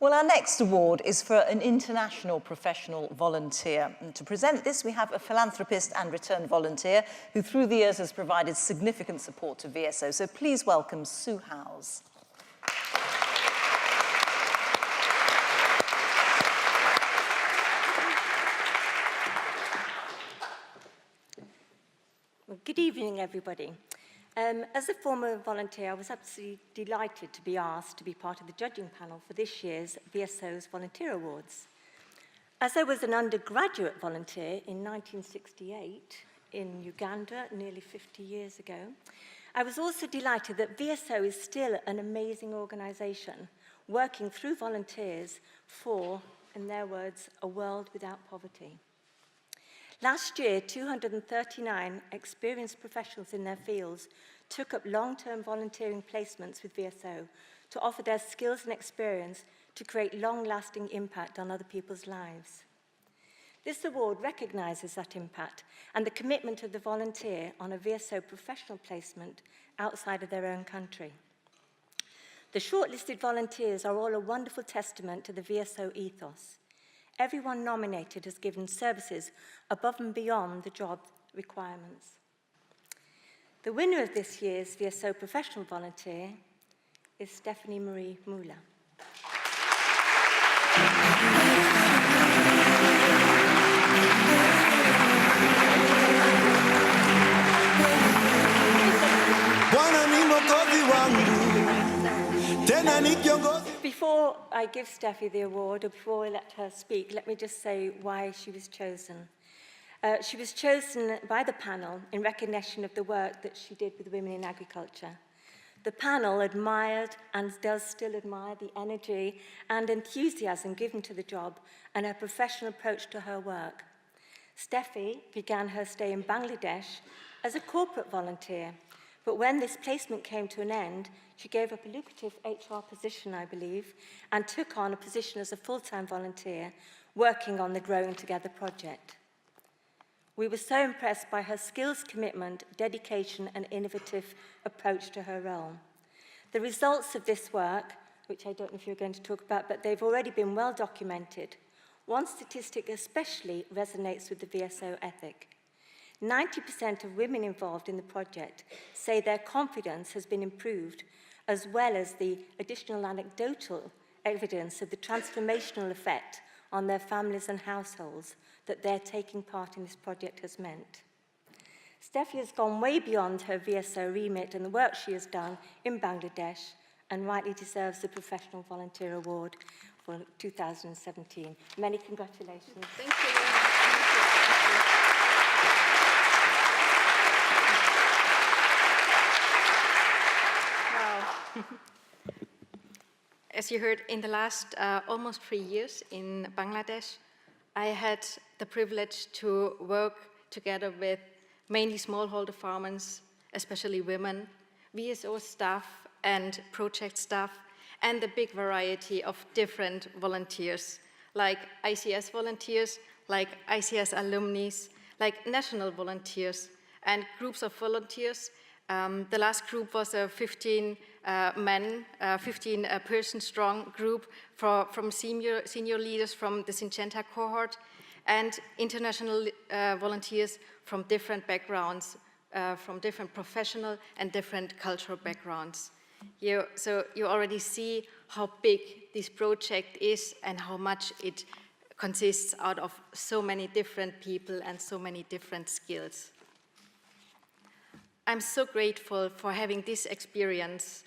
Well, our next award is for an international professional volunteer. And to present this, we have a philanthropist and return volunteer who through the years has provided significant support to VSO. So please welcome Sue Howes. Well, good evening, everybody. As a former volunteer, I was absolutely delighted to be asked to be part of the judging panel for this year's VSO's Volunteer Awards. As I was an undergraduate volunteer in 1968 in Uganda, nearly 50 years ago, I was also delighted that VSO is still an amazing organisation, working through volunteers for, in their words, a world without poverty. Last year, 239 experienced professionals in their fields took up long-term volunteering placements with VSO to offer their skills and experience to create long-lasting impact on other people's lives. This award recognises that impact and the commitment of the volunteer on a VSO professional placement outside of their own country. The shortlisted volunteers are all a wonderful testament to the VSO ethos. Everyone nominated has given services above and beyond the job requirements. The winner of this year's VSO Professional Volunteer is Steffi Marie Müller. Before I give Steffi the award, or before I let her speak, let me just say why she was chosen. She was chosen by the panel in recognition of the work that she did with women in agriculture. The panel admired and does still admire the energy and enthusiasm given to the job and her professional approach to her work. Steffi began her stay in Bangladesh as a corporate volunteer, but when this placement came to an end, she gave up a lucrative HR position, I believe, and took on a position as a full-time volunteer working on the Growing Together project. We were so impressed by her skills, commitment, dedication, and innovative approach to her role. The results of this work, which I don't know if you're going to talk about, but they've already been well documented. One statistic especially resonates with the VSO ethic. 90% of women involved in the project say their confidence has been improved, as well as the additional anecdotal evidence of the transformational effect on their families and households that their taking part in this project has meant. Steffi has gone way beyond her VSO remit and the work she has done in Bangladesh and rightly deserves the Professional Volunteer Award for 2017. Many congratulations. Thank you. As you heard, in the last almost 3 years in Bangladesh, I had the privilege to work together with mainly smallholder farmers, especially women, VSO staff and project staff, and a big variety of different volunteers, like ICS volunteers, like ICS alumni, like national volunteers, and groups of volunteers. The last group was a 15-person strong group from senior leaders from the Syngenta cohort and international volunteers from different backgrounds, from different professional and different cultural backgrounds. So you already see how big this project is and how much it consists out of so many different people and so many different skills. I'm so grateful for having this experience,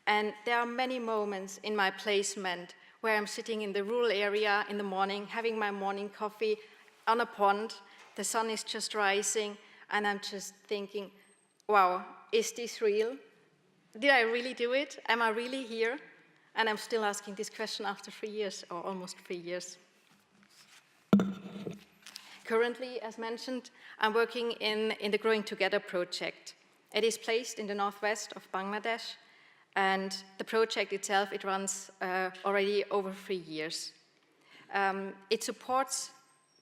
and there are many moments in my placement where I'm sitting in the rural area in the morning, having my morning coffee on a pond, the sun is just rising, and I'm just thinking, wow, is this real? Did I really do it? Am I really here? And I'm still asking this question after 3 years, or almost 3 years. Currently, as mentioned, I'm working in the Growing Together project. It is placed in the northwest of Bangladesh, and the project itself, it runs already over 3 years. It supports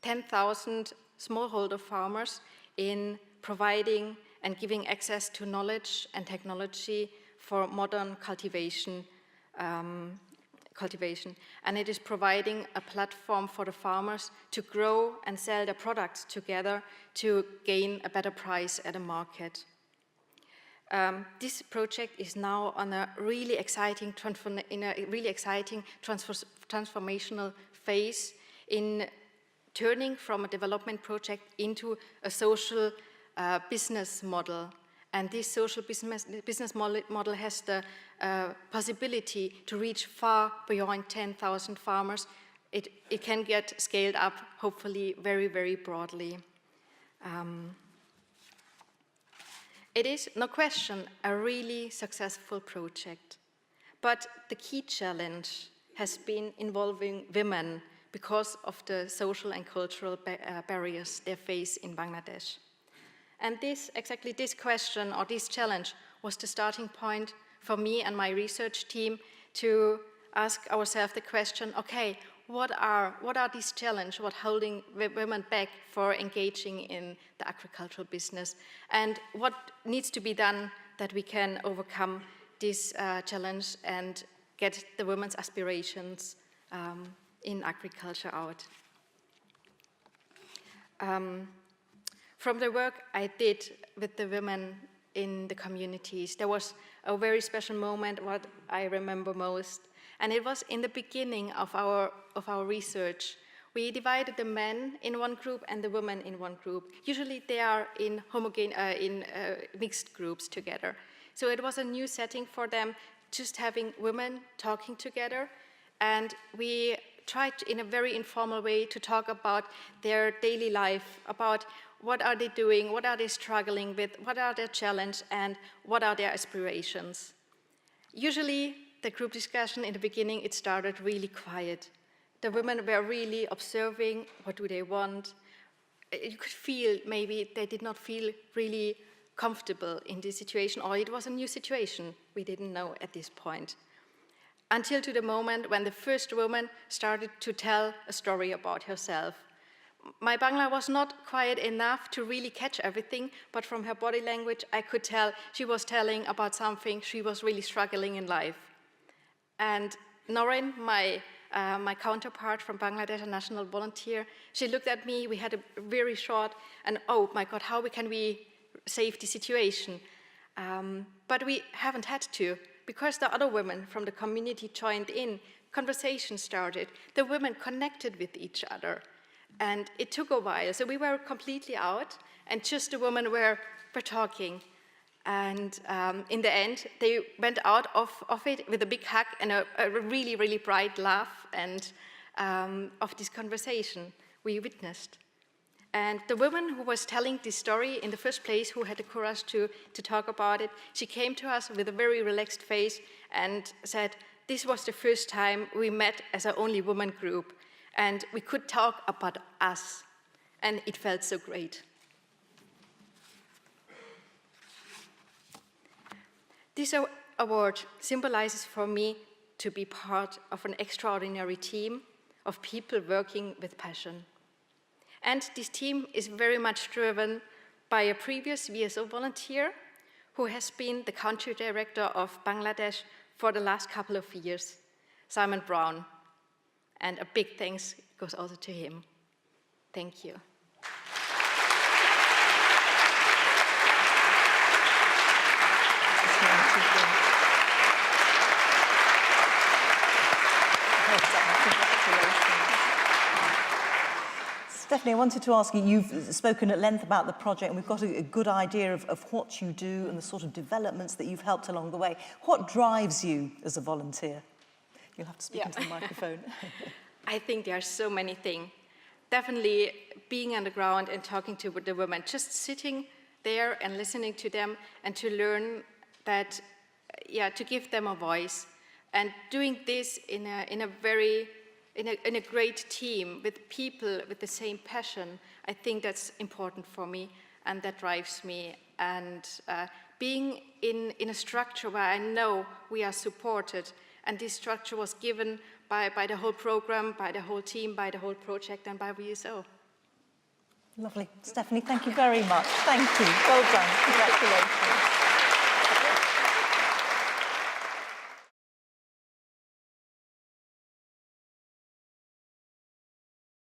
10,000 smallholder farmers in providing and giving access to knowledge and technology for modern cultivation cultivation, and it is providing a platform for the farmers to grow and sell their products together to gain a better price at the market. This project is now on a really exciting transformational phase in turning from a development project into a social business model. And this social business model has the possibility to reach far beyond 10,000 farmers. It can get scaled up, hopefully, very, very broadly. It is, no question, a really successful project. But the key challenge has been involving women because of the social and cultural barriers they face in Bangladesh. And exactly this question or this challenge was the starting point for me and my research team to ask ourselves the question, okay, what are these challenges, what holding women back for engaging in the agricultural business, and what needs to be done that we can overcome this challenge and get the women's aspirations in agriculture out. From the work I did with the women in the communities, there was a very special moment, what I remember most, and it was in the beginning of our research. We divided the men in one group and the women in one group. Usually they are in mixed groups together. So it was a new setting for them, just having women talking together, and we tried in a very informal way to talk about their daily life, about what are they doing, what are they struggling with, what are their challenges, and what are their aspirations. Usually, the group discussion in the beginning, it started really quiet. The women were really observing, what do they want? You could feel maybe they did not feel really comfortable in this situation, or it was a new situation we didn't know at this point. Until to the moment when the first woman started to tell a story about herself. My Bangla was not quiet enough to really catch everything, but from her body language, I could tell she was telling about something she was really struggling in life. And Noreen, my counterpart from Bangladesh, a national volunteer, she looked at me, we had a very short, and oh my God, how can we save the situation? But we haven't had to, because the other women from the community joined in, conversation started, the women connected with each other. And it took a while, so we were completely out, and just the women were talking. And in the end, they went out of it with a big hug and a really, really bright laugh and of this conversation we witnessed. And the woman who was telling this story in the first place, who had the courage to talk about it, she came to us with a very relaxed face and said, this was the first time we met as an only woman group. And we could talk about us, and it felt so great. This award symbolizes for me to be part of an extraordinary team of people working with passion. And this team is very much driven by a previous VSO volunteer who has been the country director of Bangladesh for the last couple of years, Simon Brown. And a big thanks goes also to him. Thank you. Stephanie, I wanted to ask you, you've spoken at length about the project, and we've got a good idea of what you do and the sort of developments that you've helped along the way. What drives you as a volunteer? You'll have to speak into the microphone. I think there are so many things. Definitely being on the ground and talking to the women, just sitting there and listening to them and to learn that, to give them a voice. And doing this in a great team with people with the same passion, I think that's important for me and that drives me. And being in a structure where I know we are supported, and this structure was given by the whole program, by the whole team, by the whole project, and by VSO. Lovely. Stephanie, thank you very much. Thank you. Well done. Congratulations.